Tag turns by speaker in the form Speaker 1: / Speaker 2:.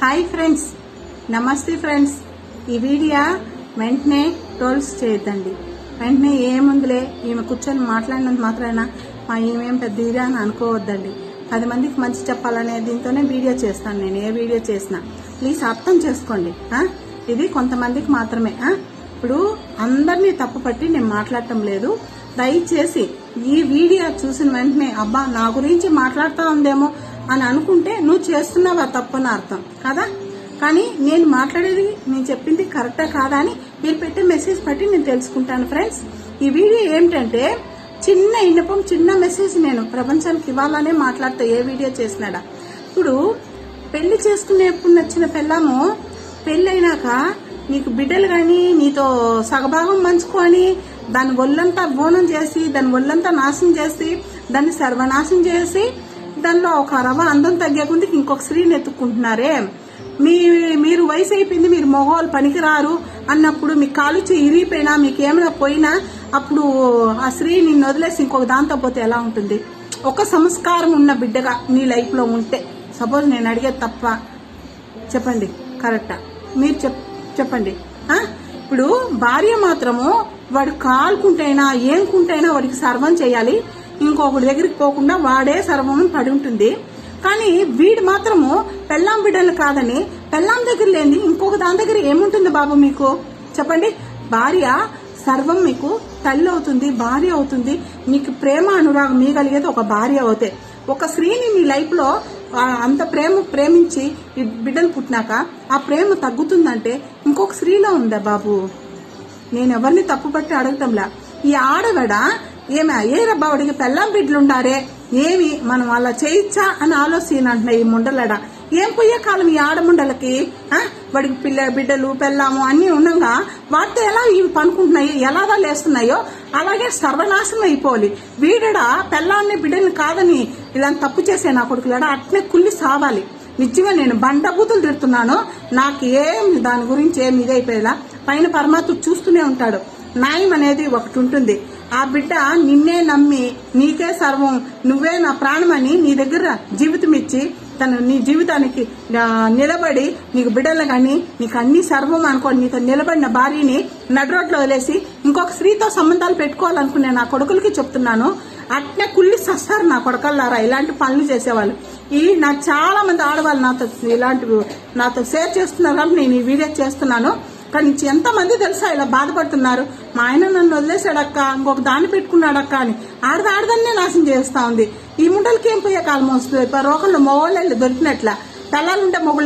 Speaker 1: Hi friends, నమస్తే friends. ఈ video వెంటనే ట్రోల్స్ చేయొద్దండి. వెంటనే ఏముందిలే ఈమె కూర్చొని మాట్లాడినంత మాత్రాన మా ఈమెం పెద్ద ఇదే అని అనుకోవద్దండి. 10 మందికి మంచి చెప్పాలనే దీంతోనే వీడియో చేస్తాను. నేను ఏ వీడియో చేసినా ప్లీజ్ అర్థం చేసుకోండి. ఇది కొంతమందికి మాత్రమే. ఇప్పుడు అందరినీ తప్పుపట్టి నేను మాట్లాడటం లేదు. దయచేసి ఈ వీడియో చూసిన వెంటనే అబ్బా నా గురించి మాట్లాడుతూ ఉందేమో అని అనుకుంటే నువ్వు చేస్తున్నావా తప్పని అర్థం కదా. కానీ నేను మాట్లాడేది నేను చెప్పింది కరెక్టా కాదా అని మీరు పెట్టే మెసేజ్ బట్టి నేను తెలుసుకుంటాను ఫ్రెండ్స్. ఈ వీడియో ఏమిటంటే చిన్న ఇన్నపం చిన్న మెసేజ్ నేను ప్రపంచానికి ఇవ్వాలనే మాట్లాడుతా. ఏ వీడియో చేసినాడా. ఇప్పుడు పెళ్లి చేసుకునేప్పుడు నచ్చిన పెళ్ళాము పెళ్ళైనాక నీకు బిడ్డలు కానీ నీతో సగభాగం పంచుకొని దాని ఒళ్ళంతా బోనం చేసి దాని ఒళ్ళంతా నాశనం చేసి దాన్ని సర్వనాశనం చేసి దానిలో ఒక రవ అందం తగ్గేకుంది ఇంకొక స్త్రీని ఎత్తుక్కుంటున్నారే. మీరు వయసు అయిపోయింది, మీరు మగవాళ్ళు పనికిరారు అన్నప్పుడు మీ కాలు ఇరిగిపోయినా మీకు ఏమైనా పోయినా అప్పుడు ఆ స్త్రీ నిన్ను వదిలేసి ఇంకొక దాంతో పోతే ఎలా ఉంటుంది? ఒక సంస్కారం ఉన్న బిడ్డగా నీ లైఫ్ లో ఉంటే సపోజ్ నేను అడిగేది తప్ప చెప్పండి, కరెక్టా? మీరు చెప్పండి. ఇప్పుడు భార్య మాత్రము వాడు కాలుకుంటైనా ఏంకుంటైనా వాడికి సర్వం చేయాలి, ఇంకొకటి దగ్గరికి పోకుండా వాడే సర్వం పడి ఉంటుంది. కానీ వీడు మాత్రము పెళ్ళాం బిడ్డలు కాదని పెళ్ళాం దగ్గర లేని ఇంకొక దాని దగ్గర ఏముంటుంది బాబు మీకు చెప్పండి? భార్య సర్వం మీకు తల్లి అవుతుంది, భార్య అవుతుంది. మీకు ప్రేమ అనురాగం మీగలిగేది ఒక భార్య అవుతే. ఒక స్త్రీని మీ లైఫ్ లో అంత ప్రేమించి బిడ్డలు పుట్టినాక ఆ ప్రేమ తగ్గుతుందంటే ఇంకొక స్త్రీలో ఉందా బాబు? నేను ఎవరిని తప్పుపట్టి అడగటంలా. ఈ ఆడవాడ ఏ రబ్బాడికి పెళ్ళాం బిడ్డలుండారే ఏమి మనం అలా చేయొచ్చా అని ఆలోచన అంటున్నాయి ఈ ముండలడ. ఏం పోయే కాలం ఈ ఆడముండలకి? వాడికి బిడ్డలు పెళ్ళాము అన్ని ఉండగా వాటితో ఎలా ఇవి పనుకుంటున్నాయి, ఎలాగా లేస్తున్నాయో అలాగే సర్వనాశనం అయిపోవాలి. వీడడా పెళ్ళాన్ని బిడ్డల్ని కాదని ఇలా తప్పు చేసే నా కొడుకులాడా అట్నే కుళ్ళి సావాలి. నిజంగా నేను బండబూతులు తిడుతున్నాను. నాకు ఏం దాని గురించి ఏమి ఇదైపోయేలా పైన పరమాత్మ చూస్తూనే ఉంటాడు. న్యాయం అనేది ఒకటి ఉంటుంది. ఆ బిడ్డ నిన్నే నమ్మి నీకే సర్వం, నువ్వే నా ప్రాణం అని నీ దగ్గర జీవితం ఇచ్చి తను నీ జీవితానికి నిలబడి నీకు బిడ్డలు కానీ నీకు అన్ని సర్వం అనుకోండి నీతో నిలబడిన భార్యని నడురోడ్లో వదిలేసి ఇంకొక స్త్రీతో సంబంధాలు పెట్టుకోవాలనుకునే నా కొడుకులకి చెప్తున్నాను. అట్నే కుళ్ళి సస్తారు నా కొడకల్లారా ఇలాంటి పనులు చేసేవాళ్ళు. నాకు చాలా మంది ఆడవాళ్ళు నాతో షేర్ చేస్తున్నారు కాబట్టి నేను ఈ వీడియో చేస్తున్నాను. కానీ ఎంతమంది తెలుసా ఇలా బాధపడుతున్నారు? మా ఆయన నన్ను వదిలేసాడక్క, ఇంకొక దాన్ని పెట్టుకున్నాడక్క అని ఆడదాన్నే నాశనం చేస్తా ఉంది. ఈ ముండలకి ఏం పోయే కాలం వస్తుంది? రోగంలో మొగోళ్ళు దొరికినట్ల పిల్లలుంటే మొగుళ్ళు